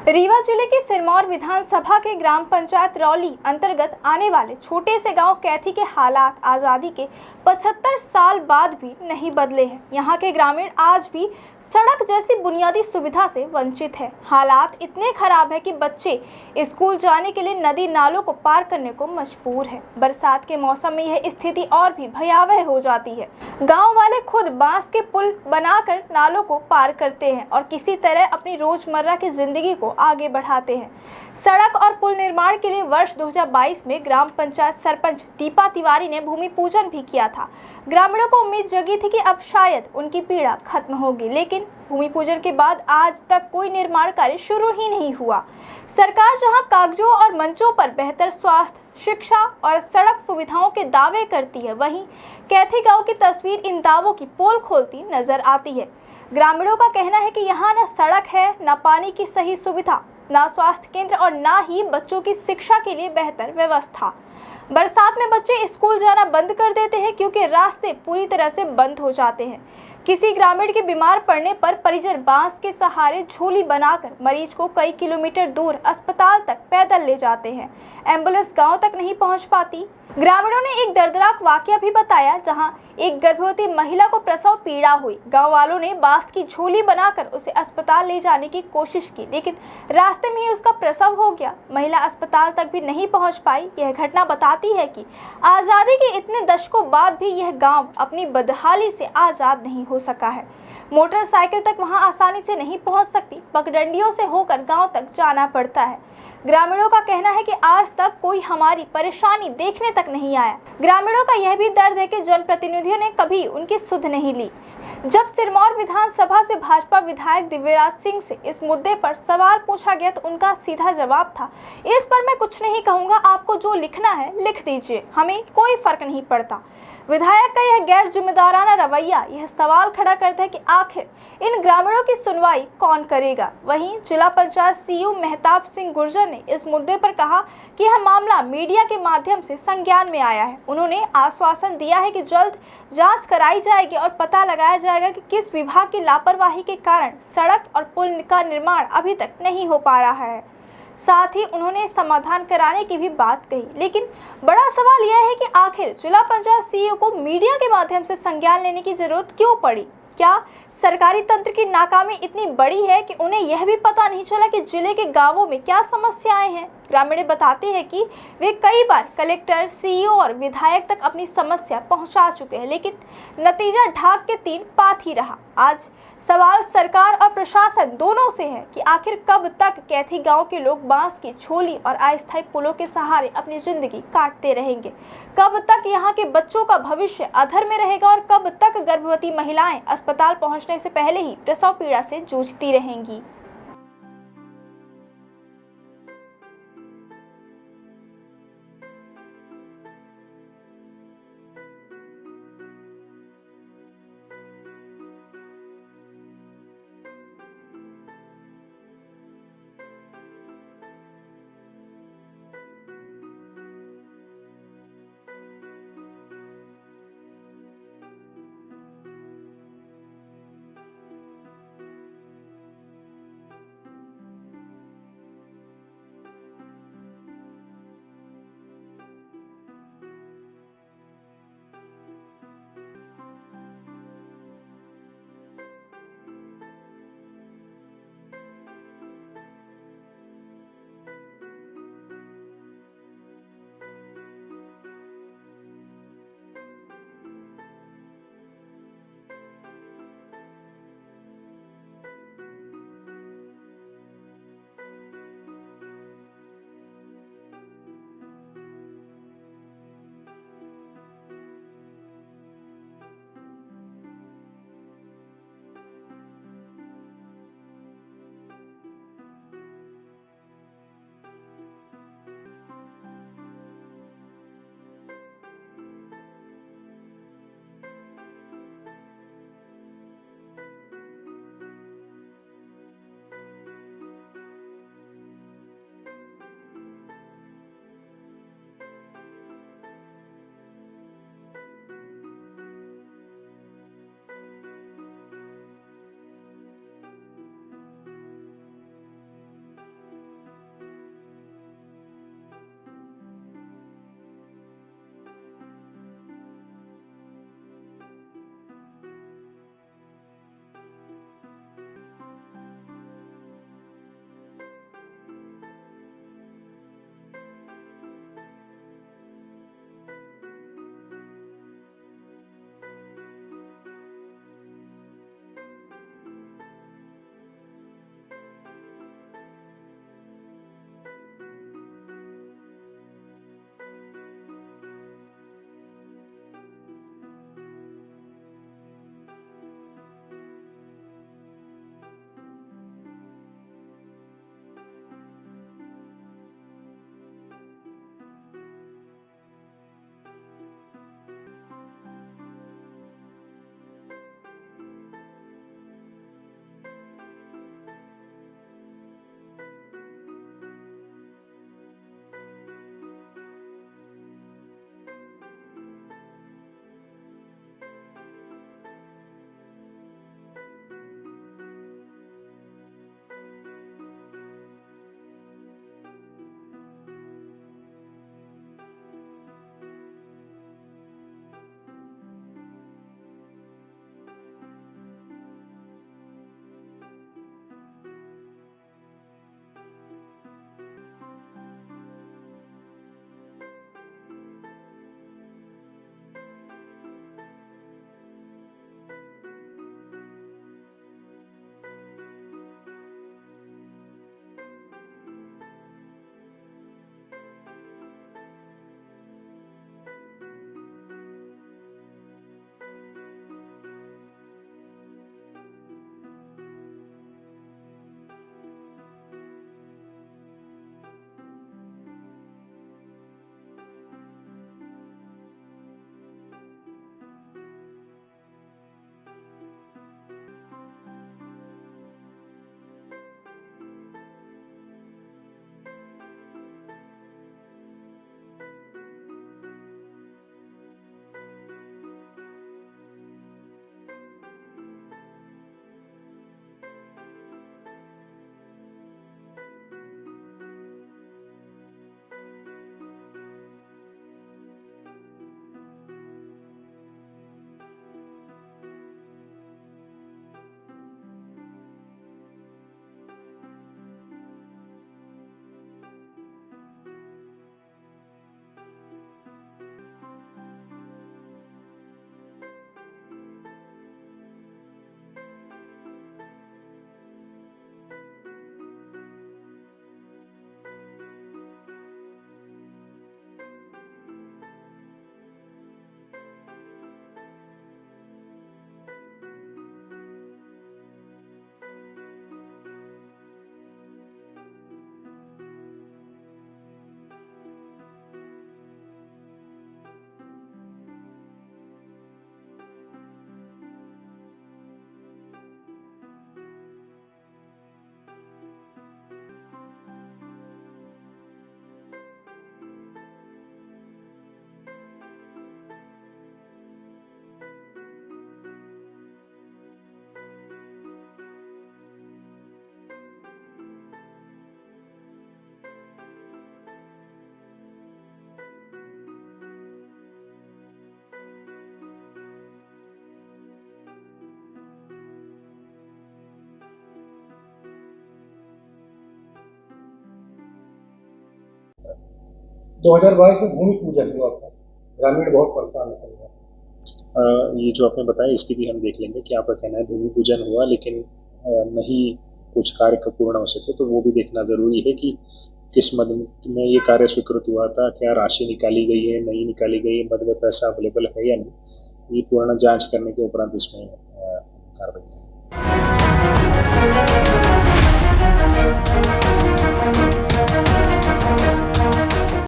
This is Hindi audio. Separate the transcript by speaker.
Speaker 1: रीवा जिले के सिरमौर विधानसभा के ग्राम पंचायत रौली अंतर्गत आने वाले छोटे से गांव कैथी के हालात आजादी के 75 साल बाद भी नहीं बदले हैं। यहां के ग्रामीण आज भी सड़क जैसी बुनियादी सुविधा से वंचित है। हालात इतने खराब है कि बच्चे स्कूल जाने के लिए नदी नालों को पार करने को मजबूर है। बरसात के मौसम में यह स्थिति और भी भयावह हो जाती है। गांव वाले खुद बांस के पुल बनाकर नालों को पार करते हैं और किसी तरह अपनी रोजमर्रा की जिंदगी को आगे बढ़ाते हैं। सड़क और पुल निर्माण के लिए वर्ष 2022 में ग्राम पंचायत सरपंच दीपा तिवारी ने भूमि पूजन भी किया था। ग्रामीणों को उम्मीद जगी थी कि अब शायद उनकी पीड़ा खत्म होगी, लेकिन भूमि पूजन के बाद आज तक कोई निर्माण कार्य शुरू ही नहीं हुआ। सरकार जहां कागजों और मंचों पर बेहतर स्वास्थ्य, शिक्षा और सड़क सुविधाओं के दावे करती है, वहीं कैथी गांव की तस्वीर इन दावों की पोल खोलती नजर आती है। ग्रामीणों का कहना है कि यहाँ न सड़क है, न पानी की सही सुविधा, न स्वास्थ्य केंद्र और न ही बच्चों की शिक्षा के लिए बेहतर व्यवस्था। बरसात में बच्चे स्कूल जाना बंद कर देते हैं क्योंकि रास्ते पूरी तरह से बंद हो जाते हैं। किसी ग्रामीण के बीमार पड़ने पर परिजन बांस के सहारे झोली बनाकर मरीज को कई किलोमीटर दूर अस्पताल तक पैदल ले जाते हैं। एम्बुलेंस गांव तक नहीं पहुंच पाती। ग्रामीणों ने एक दर्दनाक वाकया भी बताया, जहां एक गर्भवती महिला को प्रसव पीड़ा हुई। गांव वालों ने बांस की झोली बनाकर उसे अस्पताल ले जाने की कोशिश की, लेकिन रास्ते में ही उसका प्रसव हो गया। महिला अस्पताल तक भी नहीं पहुंच पाई। यह घटना बताती है कि आजादी के इतने दशकों बाद भी यह गांव अपनी बदहाली से आजाद नहीं हो सका है। मोटरसाइकिल तक वहां आसानी से नहीं पहुंच सकती, पगडंडियों से होकर गांव तक जाना पड़ता है। ग्रामीणों का कहना है कि आज तक कोई हमारी परेशानी देखने तक नहीं आया। ग्रामीणों का यह भी दर्द है कि जनप्रतिनिधियों ने कभी उनकी सुध नहीं ली। जब सिरमौर विधानसभा से भाजपा विधायक दिव्यराज सिंह से इस मुद्दे पर सवाल पूछा गया तो उनका सीधा जवाब था, इस पर मैं कुछ नहीं कहूंगा, आपको जो लिखना है लिख दीजिए, हमें कोई फर्क नहीं पड़ता। विधायक का यह गैर जिम्मेदाराना रवैया यह सवाल खड़ा करता है कि आखिर इन ग्रामीणों की सुनवाई कौन करेगा। वहीं जिला पंचायत सीईओ मेहताब सिंह गुर्जर ने इस मुद्दे पर कहा कि यह मामला मीडिया के माध्यम से संज्ञान में आया है। उन्होंने आश्वासन दिया है कि जल्द जांच कराई जाएगी और पता लगाया जाएगा कि किस विभाग की लापरवाही के कारण सड़क और पुल का निर्माण अभी तक नहीं हो पा रहा है। साथ ही उन्होंने समाधान कराने की भी बात कही, लेकिन बड़ा सवाल यह है कि आखिर जिला पंचायत सीईओ को मीडिया के माध्यम से संज्ञान लेने की जरूरत क्यों पड़ी। क्या सरकारी तंत्र की नाकामी इतनी बड़ी है कि उन्हें यह भी पता नहीं चला कि जिले के गांवों में क्या समस्याएं हैं। ग्रामीण बताते हैं कि वे कई बार कलेक्टर, सीईओ और विधायक तक अपनी समस्या पहुंचा चुके हैं, लेकिन नतीजा ढाक के तीन पात ही रहा। आज सवाल सरकार और प्रशासन दोनों से है कि आखिर कब तक कैथी गांव के लोग बांस की झोली और अस्थायी पुलों के सहारे अपनी जिंदगी काटते रहेंगे। कब तक यहाँ के बच्चों का भविष्य अधर में रहेगा और कब तक गर्भवती महिलाएं अस्पताल पहुंचने से पहले ही प्रसव पीड़ा से जूझती रहेंगी।
Speaker 2: सकता है।
Speaker 3: 2022 में भूमि पूजन हुआ था, ग्रामीण बहुत परेशान हो गया।
Speaker 2: ये जो आपने बताया इसकी भी हम देख लेंगे कि आपका कहना है भूमि पूजन हुआ लेकिन नहीं कुछ कार्य का पूर्ण हो सके, तो वो भी देखना जरूरी है कि किस मद में ये कार्य स्वीकृत हुआ था, क्या राशि निकाली गई है, नहीं निकाली गई है, मद में पैसा अवेलेबल है या नहीं, ये पूर्ण जांच करने के उपरांत इसमें कार्रवाई करें।